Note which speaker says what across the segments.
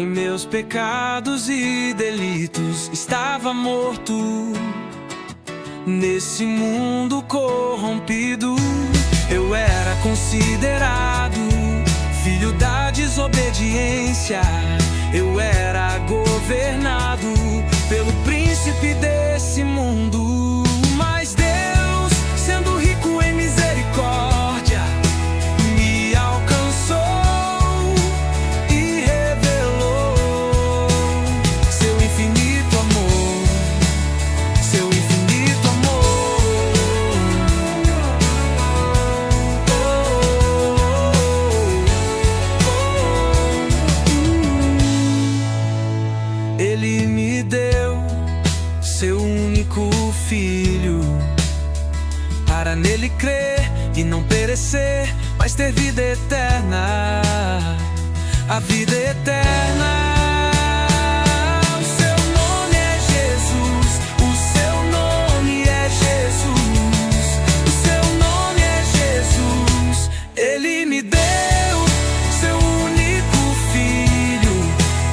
Speaker 1: em meus pecados e delitos estava morto. Nesse mundo corrompido, eu era considerado filho da desobediência. Eu era governado pelo príncipe desse mundo. Mas Deus, sendo rico em misericórdia, me alcançou e revelou seu infinito amor, seu infinito amor. Ele me deu seu único filho, para nele crer e não perecer, mas ter vida eterna, a vida eterna. O seu nome é Jesus, o seu nome é Jesus, o seu nome é Jesus. Ele me deu seu único filho,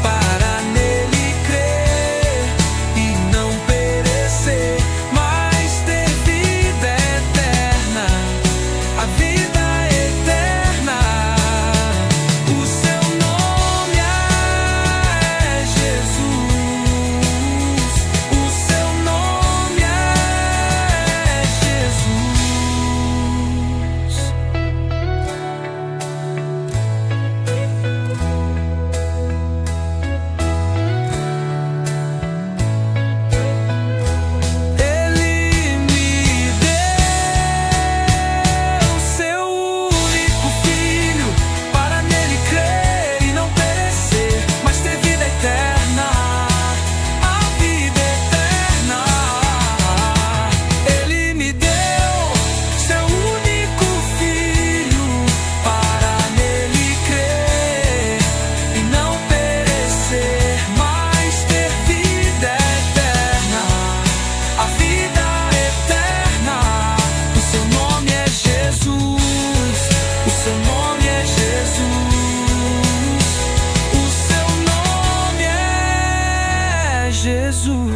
Speaker 1: para nele crer e não perecer, mas ter vida eterna, a vida eterna. O seu nome é Jesus, o seu nome é Jesus. Ele me deu seu único filho, para nele crer e não perecer, mas ter vida eterna, a vida eterna. Ele me deu seu único filho, para nele crer e não perecer, mas ter vida eterna, a vida eterna. O seu nome é Jesus, o seu nome é Jesus, o seu nome é Jesus.